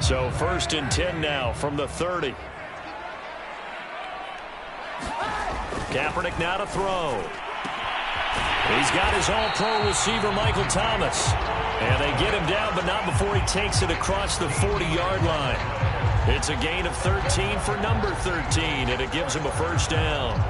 So 1st and 10 now from the 30. Kaepernick now to throw. He's got his all-pro receiver, Michael Thomas. And they get him down, but not before he takes it across the 40-yard line. It's a gain of 13 for number 13, and it gives him a first down.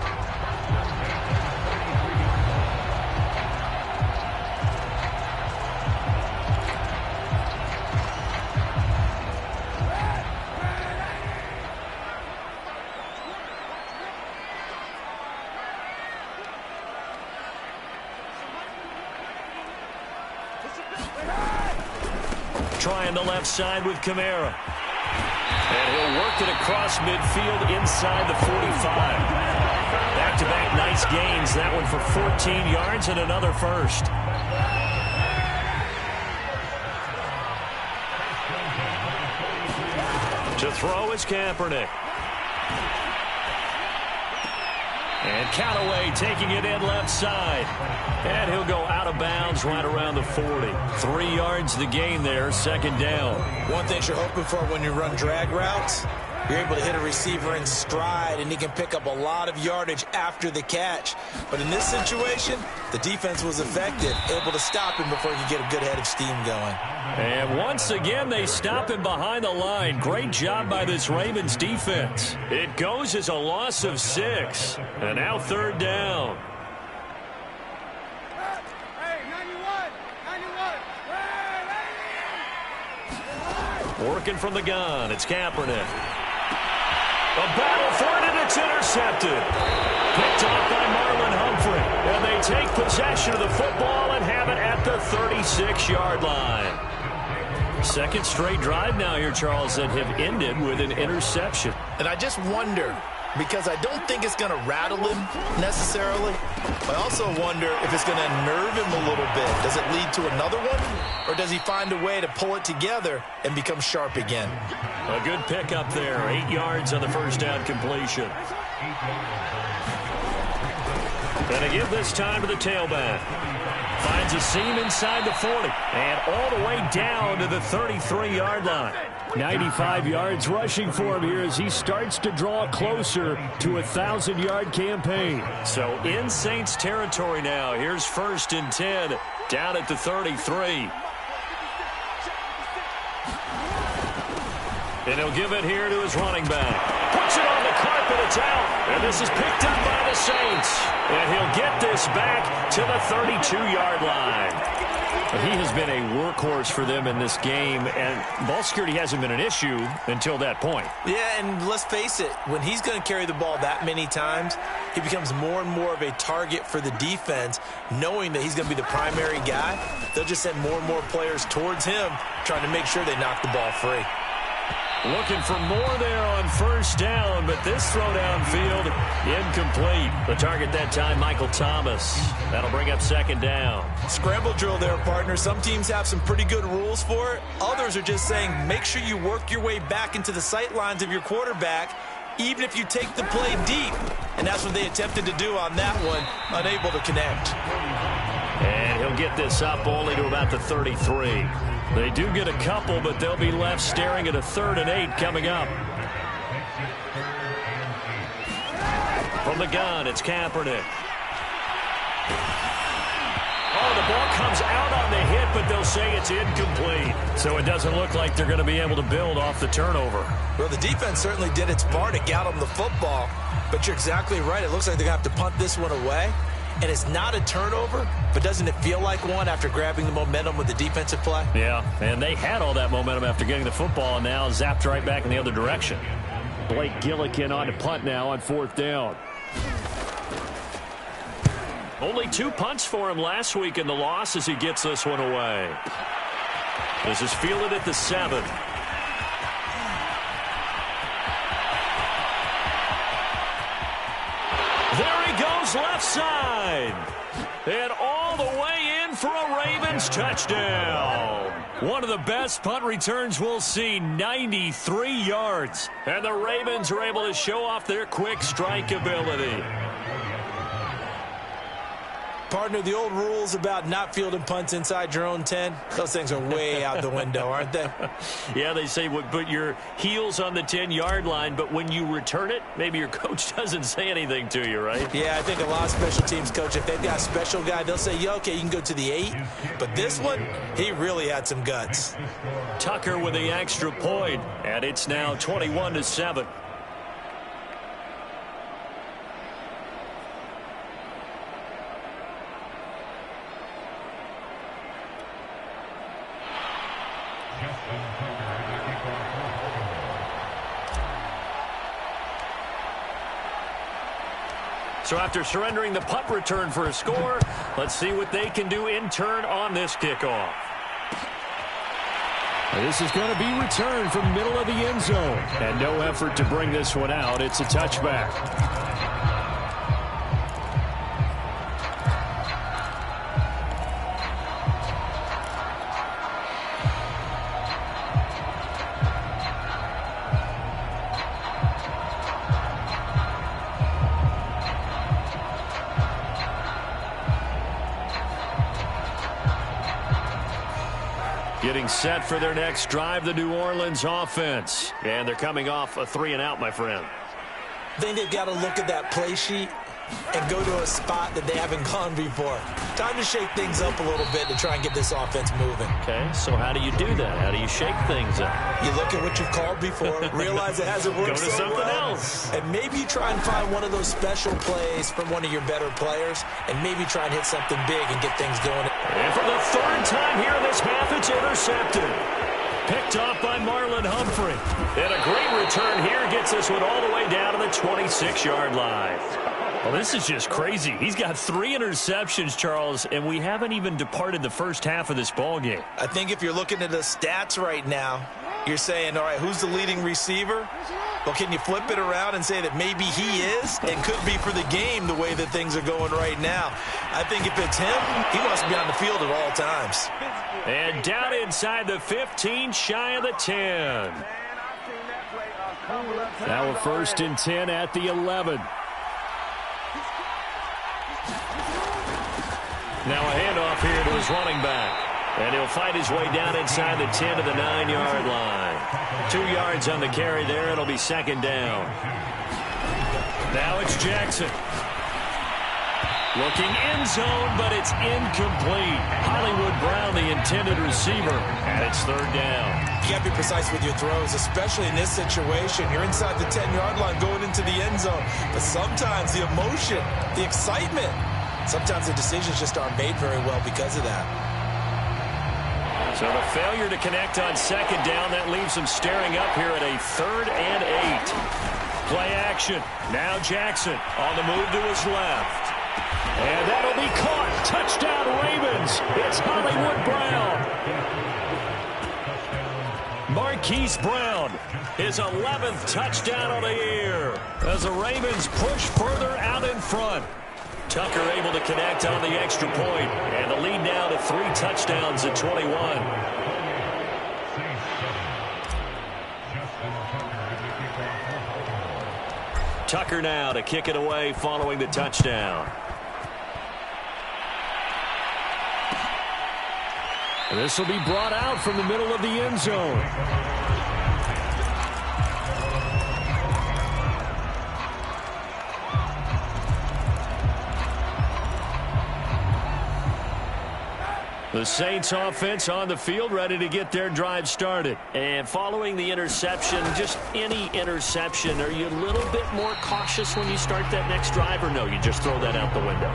Trying the left side with Kamara. And he'll work it across midfield inside the 45. Back-to-back nice gains. That one for 14 yards and another first. To throw is Kaepernick. And Callaway taking it in left side. And he'll go out of bounds right around the 40. 3 yards the gain there, second down. One thing you're hoping for when you run drag routes, you're able to hit a receiver in stride, and he can pick up a lot of yardage after the catch. But in this situation, the defense was effective, able to stop him before he could get a good head of steam going. And once again, they stop him behind the line. Great job by this Ravens defense. It goes as a loss of 6. And now 3rd down. Working from the gun, it's Kaepernick. A battle for it, and it's intercepted. Picked off by Marlon Humphrey. And they take possession of the football and have it at the 36-yard line. Second straight drive now here, Charles, that have ended with an interception. And I just wonder, because I don't think it's going to rattle him necessarily. I also wonder if it's going to nerve him a little bit. Does it lead to another one? Or does he find a way to pull it together and become sharp again? A good pickup there. 8 yards on the first down completion. And they give this time to the tailback. Finds a seam inside the 40. And all the way down to the 33-yard line. 95 yards rushing for him here as he starts to draw closer to a 1,000-yard campaign. So in Saints territory now. Here's 1st and 10 down at the 33. And he'll give it here to his running back. Puts it on the carpet, it's out. And this is picked up by the Saints. And he'll get this back to the 32-yard line. He has been a workhorse for them in this game, and ball security hasn't been an issue until that point. Yeah, and let's face it, when he's going to carry the ball that many times, he becomes more and more of a target for the defense, knowing that he's going to be the primary guy. They'll just send more and more players towards him, trying to make sure they knock the ball free. Looking for more there on 1st down, but this throw downfield incomplete. The target that time, Michael Thomas. That'll bring up 2nd down. Scramble drill there, partner. Some teams have some pretty good rules for it. Others are just saying make sure you work your way back into the sight lines of your quarterback, even if you take the play deep. And that's what they attempted to do on that one, unable to connect. And he'll get this up only to about the 33. They do get a couple, but they'll be left staring at a 3rd and 8 coming up. From the gun, it's Kaepernick. Oh, the ball comes out on the hit, but they'll say it's incomplete. So it doesn't look like they're going to be able to build off the turnover. Well, the defense certainly did its part to get them the football, but you're exactly right. It looks like they're going to have to punt this one away. And it's not a turnover, but doesn't it feel like one after grabbing the momentum with the defensive play? Yeah, and they had all that momentum after getting the football, and now zapped right back in the other direction. Blake Gillikin on to punt now on 4th down. Only 2 punts for him last week in the loss as he gets this one away. This is fielded at the 7. There he goes left side. And all the way in for a Ravens touchdown. One of the best punt returns we'll see, 93 yards. And the Ravens are able to show off their quick strike ability. Partner, the old rules about not fielding punts inside your own 10, those things are way out the window, aren't they? Yeah, they say put your heels on the 10-yard line, but when you return it, maybe your coach doesn't say anything to you, right? Yeah, I think a lot of special teams coach, if they've got a special guy, they'll say, yeah, okay, you can go to the 8. But this one, he really had some guts. Tucker with the extra point, and it's now 21-7. So after surrendering the punt return for a score, let's see what they can do in turn on this kickoff. This is going to be returned from middle of the end zone. And no effort to bring this one out. It's a touchback. Getting set for their next drive, the New Orleans offense. And they're coming off a 3-and-out, my friend. I think they've got to look at that play sheet and go to a spot that they haven't gone before. Time to shake things up a little bit to try and get this offense moving. Okay, so how do you do that? How do you shake things up? You look at what you've called before, realize it hasn't worked Go to so something well, else. and maybe try and find one of those special plays from one of your better players, and maybe try and hit something big and get things going. And for the third time here in this half, it's intercepted. Picked off by Marlon Humphrey. And a great return here gets this one all the way down to the 26-yard line. Well, this is just crazy. He's got 3 interceptions, Charles, and we haven't even departed the first half of this ballgame. I think if you're looking at the stats right now, you're saying, all right, who's the leading receiver? Well, can you flip it around and say that maybe he is and could be for the game the way that things are going right now? I think if it's him, he must be on the field at all times. And down inside the 15, shy of the 10. Now a 1st and 10 at the 11. Now a handoff here to his running back. And he'll fight his way down inside the 10 to the 9-yard line. 2 yards on the carry there. It'll be 2nd down. Now it's Jackson. Looking end zone, but it's incomplete. Hollywood Brown, the intended receiver, and it's 3rd down. You got to be precise with your throws, especially in this situation. You're inside the 10-yard line going into the end zone. But sometimes the emotion, the excitement, sometimes the decisions just aren't made very well because of that. So the failure to connect on 2nd down, that leaves him staring up here at a 3rd and 8. Play action. Now Jackson on the move to his left. And that'll be caught. Touchdown Ravens. It's Hollywood Brown. Marquise Brown, his 11th touchdown of the year as the Ravens push further out in front. Tucker able to connect on the extra point, and the lead now to 3 touchdowns at 21. Tucker now to kick it away following the touchdown. And this will be brought out from the middle of the end zone. The Saints offense on the field, ready to get their drive started. And following the interception, just any interception, are you a little bit more cautious when you start that next drive, or no, you just throw that out the window?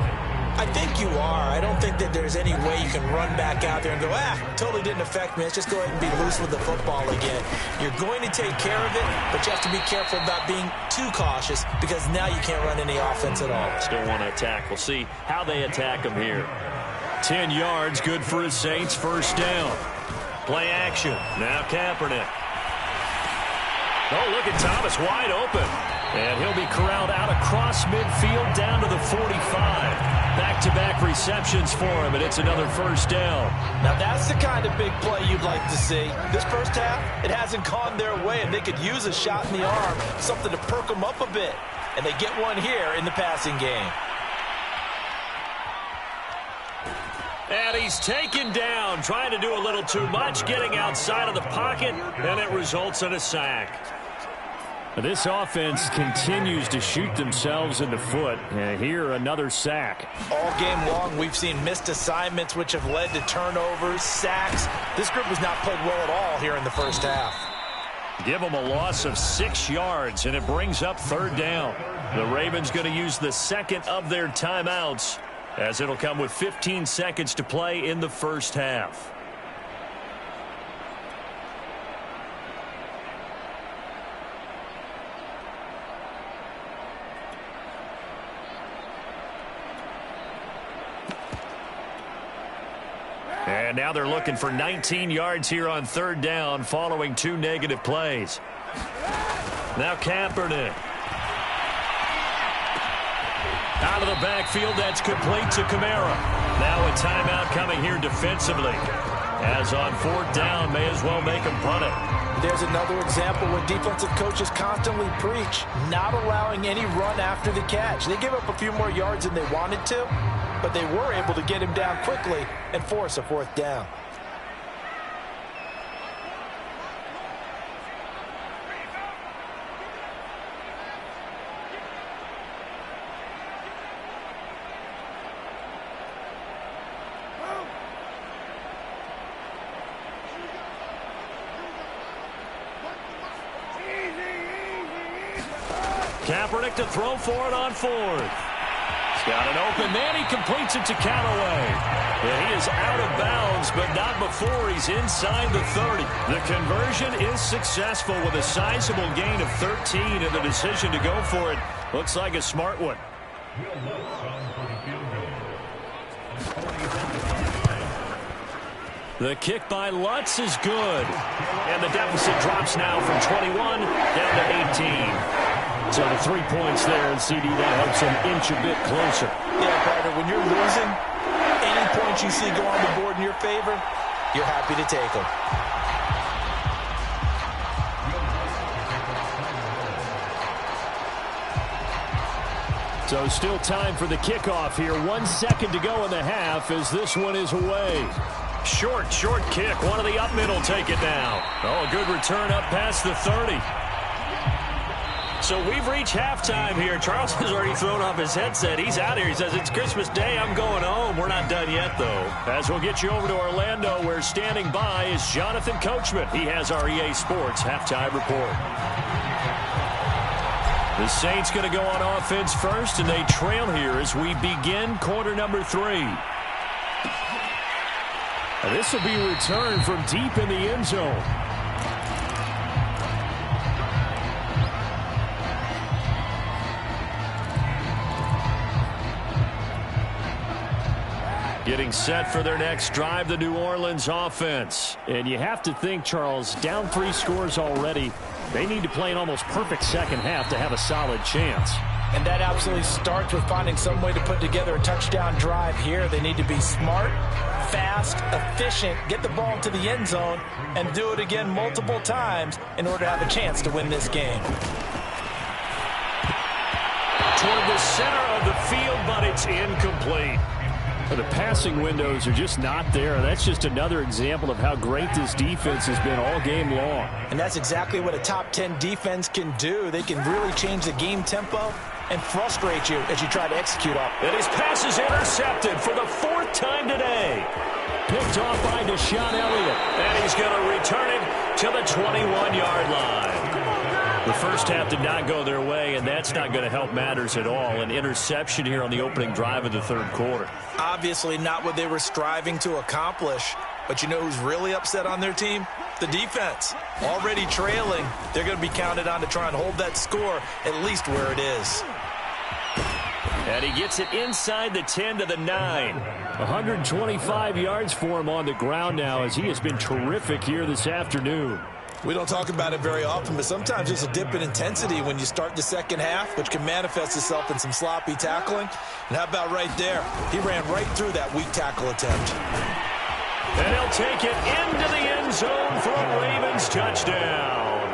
I think you are. I don't think that there's any way you can run back out there and go, totally didn't affect me. Let's just go ahead and be loose with the football again. You're going to take care of it, but you have to be careful about being too cautious because now you can't run any offense at all. Still want to attack. We'll see how they attack him here. 10 yards, good for his Saints, 1st down. Play action. Now Kaepernick. Oh, look at Thomas wide open. And he'll be corralled out across midfield down to the 45. Back-to-back receptions for him, and it's another 1st down. Now that's the kind of big play you'd like to see. This first half, it hasn't gone their way, and they could use a shot in the arm, something to perk them up a bit. And they get one here in the passing game. he's taken down, trying to do a little too much, getting outside of the pocket, and it results in a sack. This offense continues to shoot themselves in the foot. Here, another sack. All game long, we've seen missed assignments, which have led to turnovers, sacks. This group has not played well at all here in the first half. Give them a loss of 6 yards, and it brings up 3rd down. The Ravens going to use the second of their timeouts, as it'll come with 15 seconds to play in the first half. And now they're looking for 19 yards here on 3rd down following 2 negative plays. Now Kaepernick. Out of the backfield, that's complete to Kamara. Now a timeout coming here defensively. As on 4th down, may as well make him punt it. There's another example where defensive coaches constantly preach, not allowing any run after the catch. They give up a few more yards than they wanted to, but they were able to get him down quickly and force a 4th down. Kaepernick to throw for it on 4th. He's got an open man. He completes it to Callaway. And he is out of bounds, but not before he's inside the 30. The conversion is successful with a sizable gain of 13, and the decision to go for it looks like a smart one. The kick by Lutz is good. And the deficit drops now from 21 down to 18. So the 3 points there, and CD, that helps him inch a bit closer. Yeah, partner, when you're losing, any points you see go on the board in your favor, you're happy to take them. So still time for the kickoff here. 1 second to go in the half as this one is away. Short kick. One of the up middle take it down. Oh, a good return up past the 30. So we've reached halftime here. Charles has already thrown off his headset. He's out here. He says, it's Christmas Day. I'm going home. We're not done yet, though. As we'll get you over to Orlando, where standing by is Jonathan Coachman. He has our EA Sports halftime report. The Saints going to go on offense first, and they trail here as we begin quarter number 3. And this will be returned from deep in the end zone. Getting set for their next drive, the New Orleans offense. And you have to think, Charles, down 3 scores already. They need to play an almost perfect second half to have a solid chance. And that absolutely starts with finding some way to put together a touchdown drive here. They need to be smart, fast, efficient, get the ball to the end zone, and do it again multiple times in order to have a chance to win this game. Toward the center of the field, but it's incomplete. The passing windows are just not there. That's just another example of how great this defense has been all game long. And that's exactly what a top 10 defense can do. They can really change the game tempo and frustrate you as you try to execute off. And his pass is intercepted for the 4th time today. Picked off by Deshaun Elliott. And he's going to return it to the 21-yard line. The first half did not go their way, and that's not going to help matters at all. An interception here on the opening drive of the 3rd quarter. Obviously not what they were striving to accomplish. But you know who's really upset on their team? The defense. Already trailing, they're going to be counted on to try and hold that score at least where it is. And he gets it inside the 10 to the 9. 125 yards for him on the ground now, as he has been terrific here this afternoon. We don't talk about it very often, but sometimes there's a dip in intensity when you start the second half, which can manifest itself in some sloppy tackling. And how about right there? He ran right through that weak tackle attempt. And he'll take it into the end zone for a Ravens touchdown.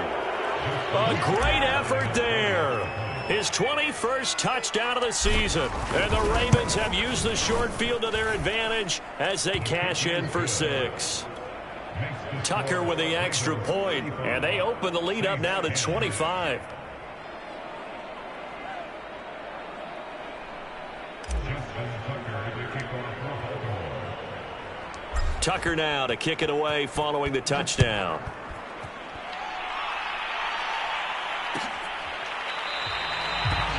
A great effort there. His 21st touchdown of the season. And the Ravens have used the short field to their advantage as they cash in for 6. Tucker with the extra point, and they open the lead up now to 25. Tucker now to kick it away following the touchdown.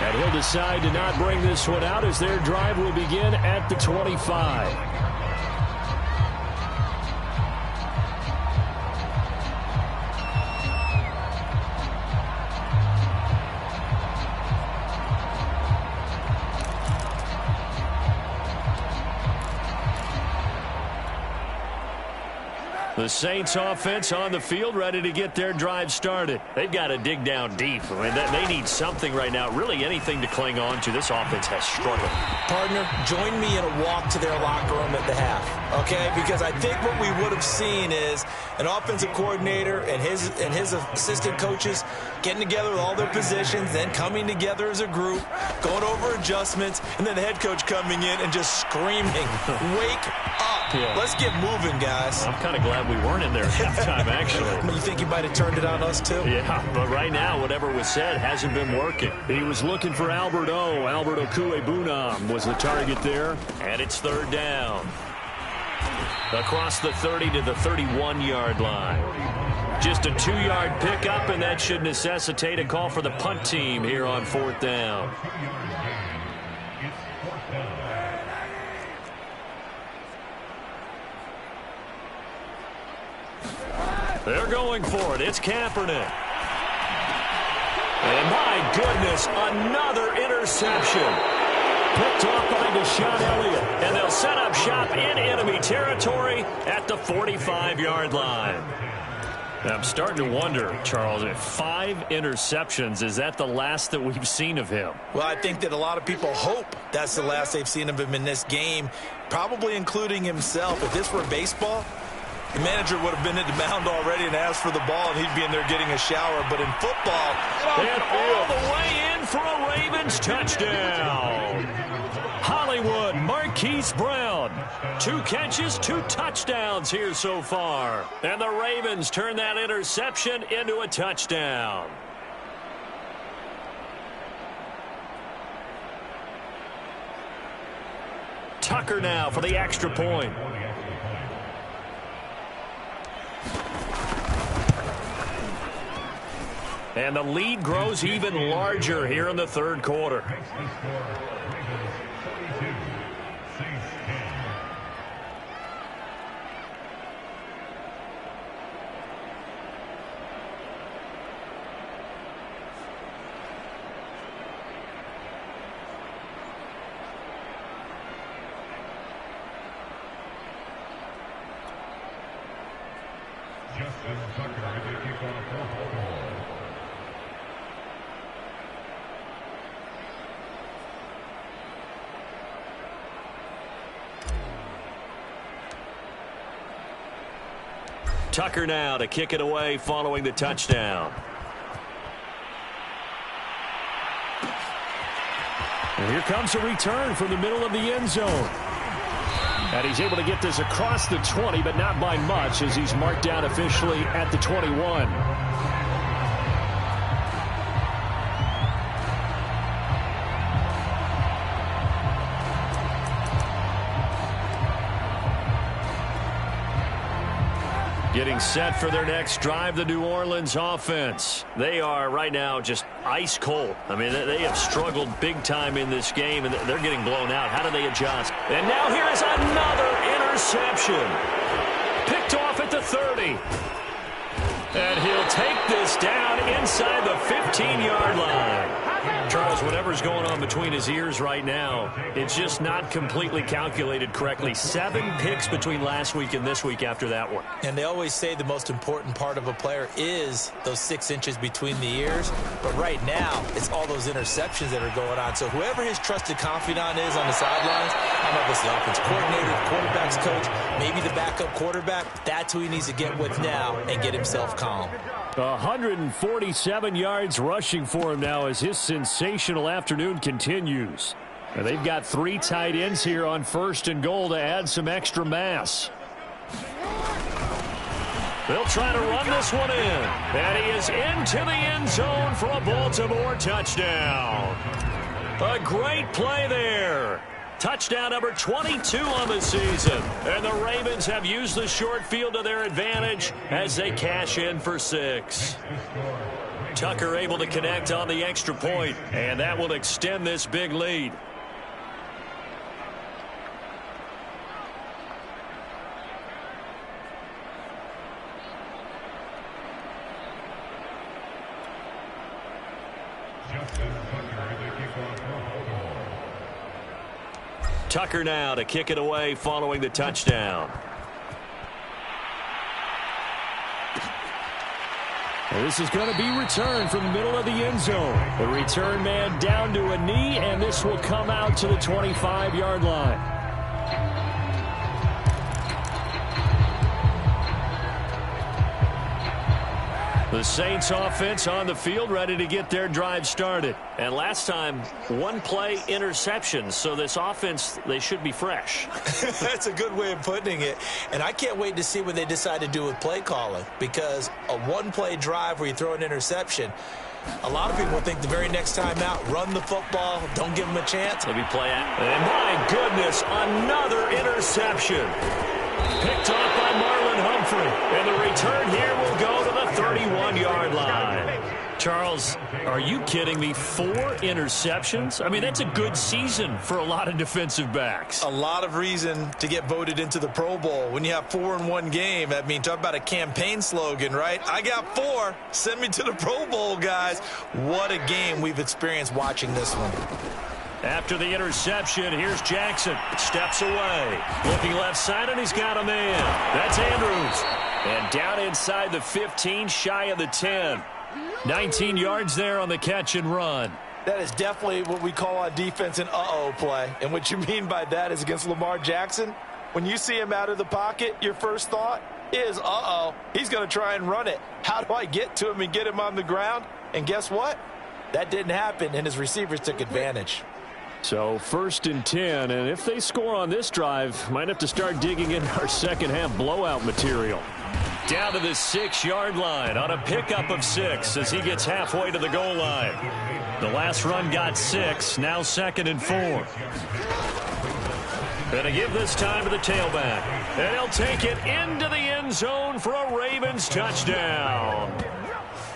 And he'll decide to not bring this one out as their drive will begin at the 25. The Saints offense on the field ready to get their drive started. They've got to dig down deep. I mean, they need something right now, really anything to cling on to. This offense has struggled. Partner, join me in a walk to their locker room at the half, okay? Because I think what we would have seen is an offensive coordinator and his assistant coaches getting together with all their positions, then coming together as a group, going over adjustments, and then the head coach coming in and just screaming, wake up. Yeah. Let's get moving, guys. I'm kind of glad we weren't in there at halftime, actually. You think he might have turned it on us, too? Yeah, but right now, whatever was said hasn't been working. He was looking for Albert Okuebunam was the target there, and it's 3rd down. Across the 30 to the 31-yard line. Just a 2-yard pickup, and that should necessitate a call for the punt team here on 4th down. They're going for it. It's Kaepernick. And my goodness, another interception. Picked off by Deshaun Elliott. And they'll set up shop in enemy territory at the 45-yard line. I'm starting to wonder, Charles, if 5 interceptions, is that the last that we've seen of him? Well, I think that a lot of people hope that's the last they've seen of him in this game, probably including himself. If this were baseball, the manager would have been at the mound already and asked for the ball, and he'd be in there getting a shower. But in football, and all the way in for a Ravens touchdown. Hollywood Marquise Brown. 2 catches, 2 touchdowns here so far. And the Ravens turn that interception into a touchdown. Tucker now for the extra point. And the lead grows even larger here in the 3rd quarter. Tucker now to kick it away following the touchdown. And here comes a return from the middle of the end zone. And he's able to get this across the 20, but not by much as he's marked down officially at the 21. Getting set for their next drive, the New Orleans offense. They are right now just ice cold. I mean, they have struggled big time in this game, and they're getting blown out. How do they adjust? And now here is another interception. Picked off at the 30. And he'll take this down inside the 15-yard line. Charles, whatever's going on between his ears right now, it's just not completely calculated correctly. 7 picks between last week and this week after that one. And they always say the most important part of a player is those 6 inches between the ears. But right now, it's all those interceptions that are going on. So whoever his trusted confidant is on the sidelines, I don't know if it's the offense coordinator, the quarterback's coach, maybe the backup quarterback, that's who he needs to get with now and get himself calm. 147 yards rushing for him now as his sensational afternoon continues. And they've got 3 tight ends here on 1st and goal to add some extra mass. They'll try to run this one in. And he is into the end zone for a Baltimore touchdown. A great play there. Touchdown number 22 on the season. And the Ravens have used the short field to their advantage as they cash in for 6. Tucker able to connect on the extra point, and that will extend this big lead. Tucker now to kick it away following the touchdown. And this is going to be returned from the middle of the end zone. The return man down to a knee, and this will come out to the 25-yard line. The Saints offense on the field ready to get their drive started. And last time, 1 play interception. So this offense, they should be fresh. That's a good way of putting it. And I can't wait to see what they decide to do with play calling. Because a 1-play drive where you throw an interception, a lot of people think the very next time out, run the football, don't give them a chance. Let me play it. And my goodness, another interception. Picked off by Marlon Humphrey. And the return here will go to the 31-yard line. Charles, are you kidding me? 4 interceptions? I mean, that's a good season for a lot of defensive backs. A lot of reason to get voted into the Pro Bowl. When you have 4 in one game, I mean, talk about a campaign slogan, right? I got 4. Send me to the Pro Bowl, guys. What a game we've experienced watching this one. After the interception, here's Jackson. Steps away. Looking left side, and he's got a man. That's Andrews. And down inside the 15, shy of the 10. 19 yards there on the catch and run. That is definitely what we call on defense an uh-oh play. And what you mean by that is against Lamar Jackson, when you see him out of the pocket, your first thought is, uh-oh, he's going to try and run it. How do I get to him and get him on the ground? And guess what? That didn't happen, and his receivers took advantage. So 1st and 10, and if they score on this drive, might have to start digging in our second half blowout material. Down to the 6-yard line on a pickup of 6 as he gets halfway to the goal line. The last run got 6, now 2nd and 4. Gonna give this time to the tailback, and he'll take it into the end zone for a Ravens touchdown.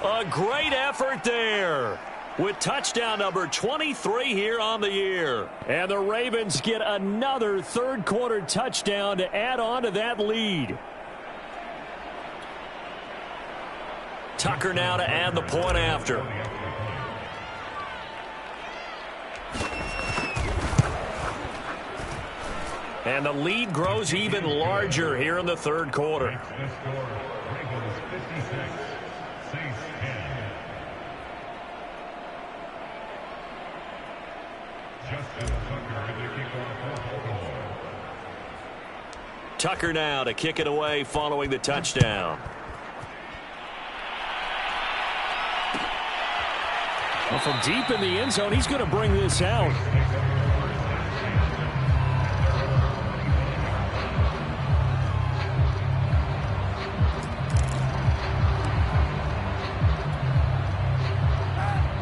A great effort there, with touchdown number 23 here on the year. And the Ravens get another 3rd-quarter touchdown to add on to that lead. Tucker now to add the point after. And the lead grows even larger here in the 3rd quarter. Tucker now to kick it away following the touchdown. Well, from deep in the end zone, he's going to bring this out.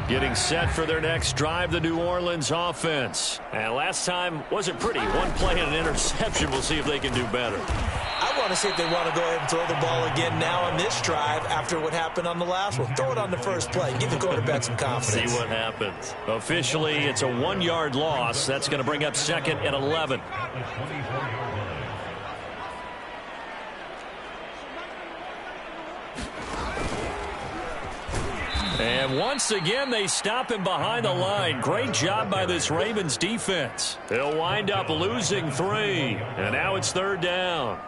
Getting set for their next drive, the New Orleans offense. And last time wasn't pretty. 1 play and an interception. We'll see if they can do better. I want to see if they want to go ahead and throw the ball again now on this drive after what happened on the last one. Throw it on the first play. Give the quarterback some confidence. See what happens. Officially, it's a 1-yard loss. That's going to bring up 2nd and 11. And once again, they stop him behind the line. Great job by this Ravens defense. They'll wind up losing 3. And now it's 3rd down.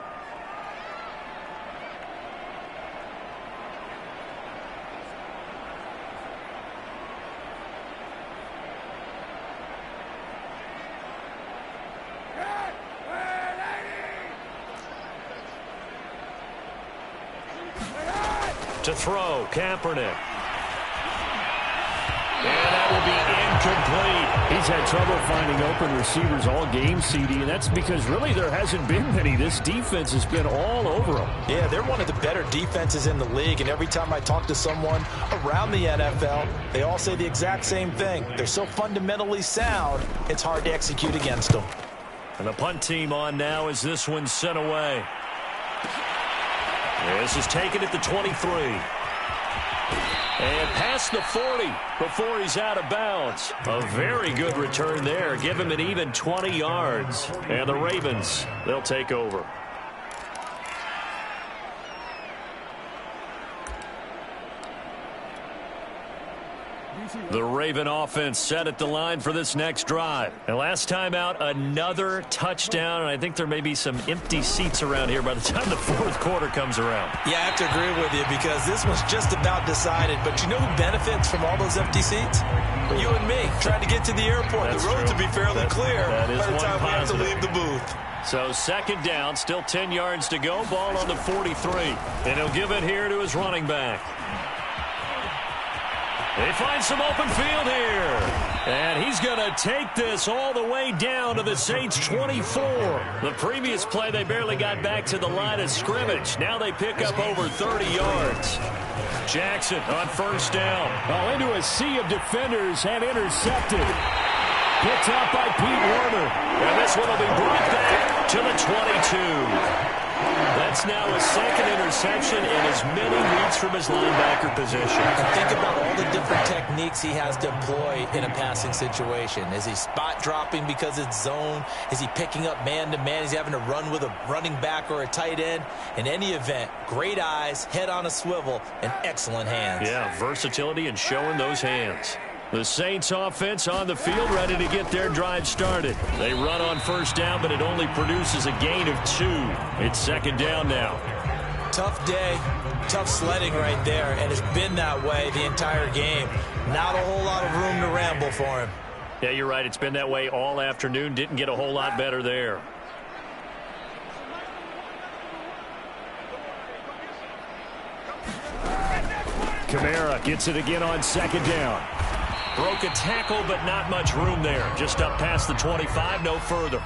To throw, Kaepernick. And that will be incomplete. He's had trouble finding open receivers all game, CD, and that's because really there hasn't been many. This defense has been all over them. Yeah, they're one of the better defenses in the league, and every time I talk to someone around the NFL, they all say the exact same thing. They're so fundamentally sound, it's hard to execute against them. And the punt team on now as this one's sent away. This is taken at the 23. And past the 40 before he's out of bounds. A very good return there. Give him an even 20 yards. And the Ravens, they'll take over. The Raven offense set at the line for this next drive. And last time out, another touchdown. And I think there may be some empty seats around here by the time the fourth quarter comes around. Yeah, I have to agree with you because this was just about decided. But you know who benefits from all those empty seats? You and me, trying to get to the airport. That's the roads true. will be fairly clear by the time we have to leave the booth. So second down, still 10 yards to go. Ball on the 43. And he'll give it here to his running back. They find some open field here. And he's going to take this all the way down to the Saints' 24. The previous play, they barely got back to the line of scrimmage. Now they pick up over 30 yards. Jackson on first down. Oh, into a sea of defenders and intercepted. Picked up by Pete Warner. And this one will be brought back to the 22. That's now his second interception and as many weeks from his linebacker position. And think about all the different techniques he has to employ in a passing situation. Is he spot dropping because it's zone? Is he picking up man-to-man? Is he having to run with a running back or a tight end? In any event, great eyes, head on a swivel, and excellent hands. Yeah, versatility and showing those hands. The Saints offense on the field ready to get their drive started. They run on first down, but it only produces a gain of 2. It's second down now. Tough day, tough sledding right there, and it's been that way the entire game. Not a whole lot of room to ramble for him. Yeah, you're right. It's been that way all afternoon. Didn't get a whole lot better there. Kamara gets it again on second down. Broke a tackle, but not much room there. Just up past the 25, no further.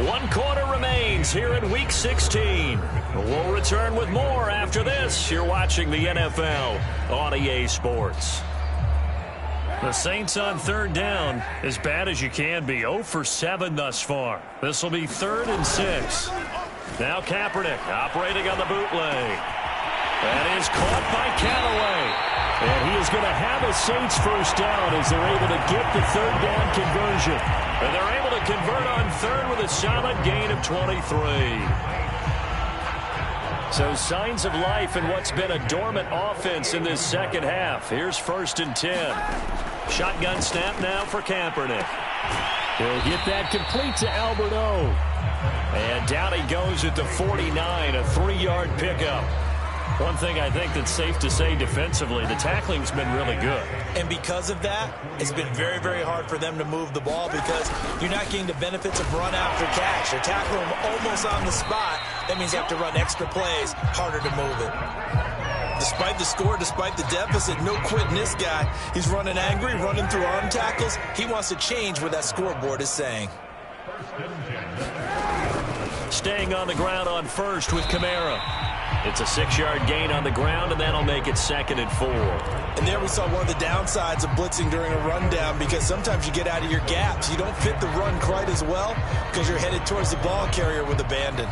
One quarter remains here in Week 16. We'll return with more after this. You're watching the NFL on EA Sports. The Saints on third down, as bad as you can be, 0 for 7 thus far. This will be 3rd and 6. Now Kaepernick operating on the bootleg. That is caught by Callaway. And he is going to have a Saints first down as they're able to get the third down conversion. And they're able to convert on third with a solid gain of 23. So signs of life in what's been a dormant offense in this second half. Here's 1st and 10. Shotgun snap now for Kaepernick. He'll get that complete to Albert O. And down he goes at the 49, a 3-yard pickup. One thing I think that's safe to say defensively, the tackling's been really good. And because of that, it's been very, very hard for them to move the ball because you're not getting the benefits of run after catch. You're tackling them almost on the spot. That means you have to run extra plays, harder to move it. Despite the score, despite the deficit, no quitting this guy. He's running angry, running through arm tackles. He wants to change what that scoreboard is saying. Staying on the ground on first with Kamara. It's a 6-yard gain on the ground, and that'll make it 2nd and 4. And there we saw one of the downsides of blitzing during a rundown because sometimes you get out of your gaps. You don't fit the run quite as well because you're headed towards the ball carrier with abandon.